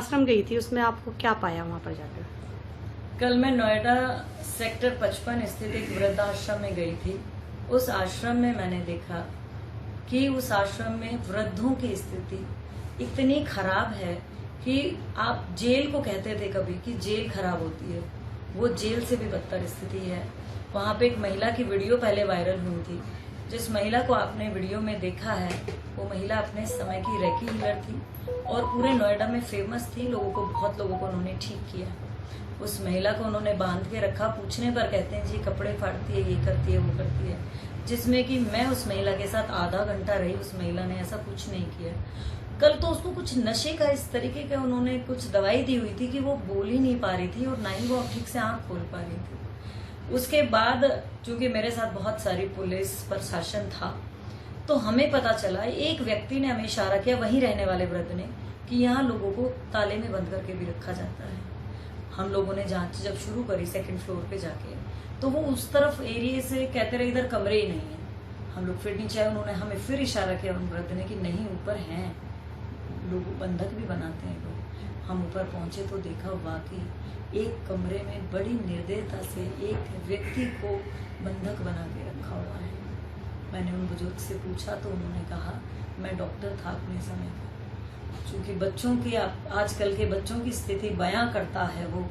आश्रम गई थी, उसमें आपको क्या पाया वहाँ पर जाकर? कल मैं नोएडा सेक्टर 55 स्थित एक वृद्धाश्रम में गई थी। उस आश्रम में मैंने देखा कि उस आश्रम में वृद्धों की स्थिति इतनी खराब है कि आप जेल को कहते थे कभी कि जेल खराब होती है, वो जेल से भी बदतर स्थिति है। वहाँ पे एक महिला की वीडियो पहले वायरल हुई थी। जिस महिला को आपने वीडियो में देखा है वो महिला अपने समय की रैकी हीलर थी और पूरे नोएडा में फेमस थी। बहुत लोगों को उन्होंने ठीक किया। उस महिला को उन्होंने बांध के रखा। पूछने पर कहते हैं जी कपड़े फाड़ती है, ये करती है, वो करती है, जिसमें कि मैं उस महिला के साथ आधा घंटा रही। उस महिला ने ऐसा कुछ नहीं किया। कल तो उसको कुछ नशे का इस तरीके का उन्होंने कुछ दवाई दी हुई थी कि वो बोल ही नहीं पा रही थी और ना ही वो ठीक से आंख खोल पा रही थी। उसके बाद चूंकि मेरे साथ बहुत सारी पुलिस प्रशासन था तो हमें पता चला, एक व्यक्ति ने हमें इशारा किया, वहीं रहने वाले वृद्ध ने, कि यहाँ लोगों को ताले में बंद करके भी रखा जाता है। हम लोगों ने जांच जब शुरू करी सेकंड फ्लोर पे जाके, तो वो उस तरफ एरिया से कहते रहे इधर कमरे ही नहीं है। हम लोग फिर नीचे आए, उन्होंने हमें फिर इशारा किया उन वृद्ध ने कि नहीं ऊपर हैं लोग, बंधक भी बनाते हैं लोग। हम ऊपर पहुंचे तो देखा वाकई एक कमरे में बड़ी निर्दयता से एक व्यक्ति को बंधक बना के रखा हुआ है। मैंने उन बुजुर्ग से पूछा तो उन्होंने कहा मैं डॉक्टर था अपने समय का। चूंकि बच्चों की आजकल के बच्चों की स्थिति बयां करता है वो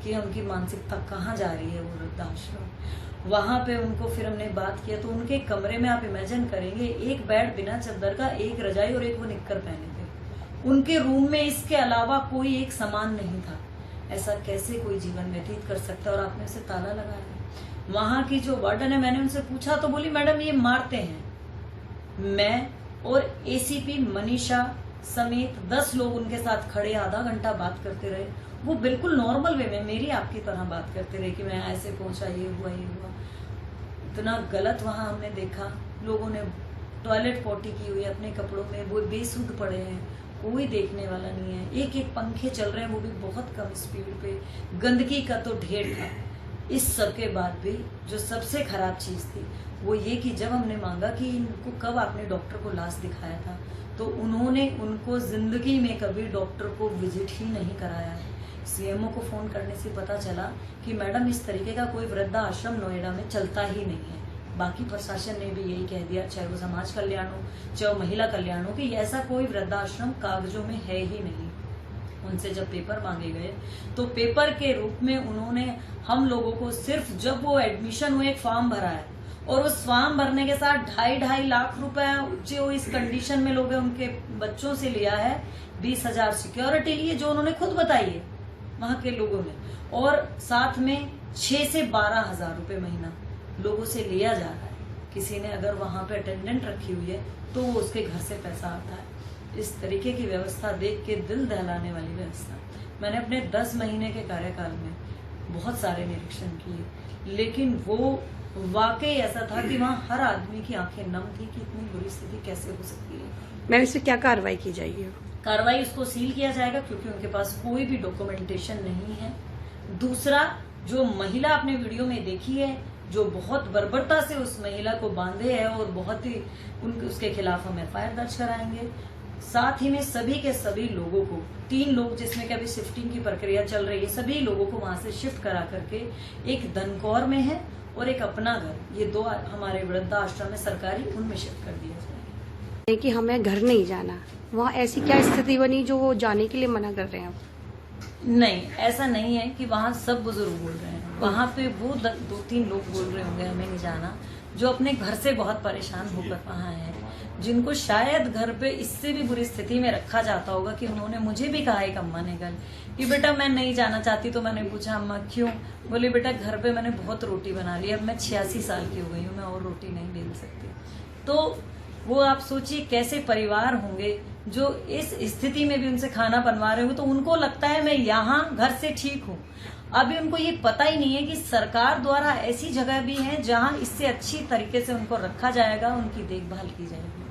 कि उनकी मानसिकता कहाँ जा रही है। वो वृद्धाश्रम, वहां पे उनको फिर हमने बात किया तो उनके कमरे में आप इमेजिन करेंगे एक बेड बिना चादर का, एक रजाई और एक वो निक्कर पहने थे। उनके रूम में इसके अलावा कोई एक सामान नहीं था। ऐसा कैसे कोई जीवन व्यतीत कर सकता है? और आपने उसे ताला लगाया। वहां की जो वार्डन है, मैंने उनसे पूछा तो बोली मैडम ये मारते हैं। मैं और एसीपी मनीषा समेत 10 लोग उनके साथ खड़े आधा घंटा बात करते रहे। वो बिल्कुल नॉर्मल वे में मेरी आपकी तरह बात करते रहे कि मैं ऐसे पहुंचा, ये हुआ, ये हुआ। इतना गलत वहां हमने देखा। लोगों ने टॉयलेट पॉटी की हुई अपने कपड़ों में, वो बेसुध पड़े हैं, कोई देखने वाला नहीं है। एक एक पंखे चल रहे हैं, वो भी बहुत कम स्पीड पे। गंदगी का तो ढेर था। इस सब के बाद भी जो सबसे खराब चीज थी वो ये कि जब हमने मांगा कि इनको कब आपने डॉक्टर को लाश दिखाया था, तो उन्होंने उनको जिंदगी में कभी डॉक्टर को विजिट ही नहीं कराया है। सीएमओ को फोन करने से पता चला कि मैडम इस तरीके का कोई वृद्धा आश्रम नोएडा में चलता ही नहीं है। बाकी प्रशासन ने भी यही कह दिया, चाहे वो समाज कल्याण हो चाहे वो महिला कल्याण हो, कि ऐसा कोई वृद्धाश्रम कागजों में है ही नहीं। उनसे जब पेपर मांगे गए तो पेपर के रूप में उन्होंने हम लोगों को सिर्फ, जब वो एडमिशन हुए, एक फॉर्म भरा है और उस फॉर्म भरने के साथ 2.5 लाख रुपए जो इस कंडीशन में लोग उनके बच्चों से लिया है। 20,000 सिक्योरिटी लिए जो उन्होंने खुद बताई है वहां के लोगों ने, और साथ में 6 से 12,000 रुपए महीना लोगों से लिया जा रहा है। किसी ने अगर वहां पे अटेंडेंट रखी हुई है तो वो उसके घर से पैसा आता है। इस तरीके की व्यवस्था देख के दिल दहलाने वाली व्यवस्था। मैंने अपने 10 महीने के कार्यकाल में बहुत सारे निरीक्षण किए, लेकिन वो वाकई ऐसा था कि वहाँ हर आदमी की आंखें नम थी कि इतनी बुरी स्थिति कैसे हो सकती है। मैम इससे क्या कार्रवाई की जाएगी? कार्रवाई उसको सील किया जाएगा क्योंकि उनके पास कोई भी डॉक्यूमेंटेशन नहीं है। दूसरा, जो महिला आपने वीडियो में देखी है, जो बहुत बर्बरता से उस महिला को बांधे है और बहुत ही उसके खिलाफ हम एफआईआर दर्ज कराएंगे। साथ ही में सभी के सभी लोगों को, 3 लोग जिसमें कि अभी शिफ्टिंग की प्रक्रिया चल रही है, सभी लोगों को वहां से शिफ्ट करा करके, एक धनकौर में है और एक अपना घर, ये 2 हमारे वृद्धाश्रम में सरकारी, उनमें शिफ्ट कर दिया जाए। कि हमें घर नहीं जाना, वहाँ ऐसी क्या स्थिति बनी जो वो जाने के लिए मना कर रहे हैं? नहीं, ऐसा नहीं है कि वहाँ सब बुजुर्ग बोल रहे हैं। वहाँ पे वो 2-3 लोग बोल रहे होंगे हमें नहीं जाना, जो अपने घर से बहुत परेशान होकर वहाँ हैं, जिनको शायद घर पे इससे भी बुरी स्थिति में रखा जाता होगा। कि उन्होंने मुझे भी कहा एक अम्मा ने कल कि बेटा मैं नहीं जाना चाहती। तो मैंने पूछा अम्मा क्यों? बोली बेटा घर पे मैंने बहुत रोटी बना ली, अब मैं 86 साल की हो गई हूँ, मैं और रोटी नहीं बेल सकती। तो वो आप सोचिए कैसे परिवार होंगे जो इस स्थिति में भी उनसे खाना बनवा रहे हो, तो उनको लगता है मैं यहाँ घर से ठीक हूँ। अभी उनको ये पता ही नहीं है कि सरकार द्वारा ऐसी जगह भी है जहाँ इससे अच्छी तरीके से उनको रखा जाएगा, उनकी देखभाल की जाएगी।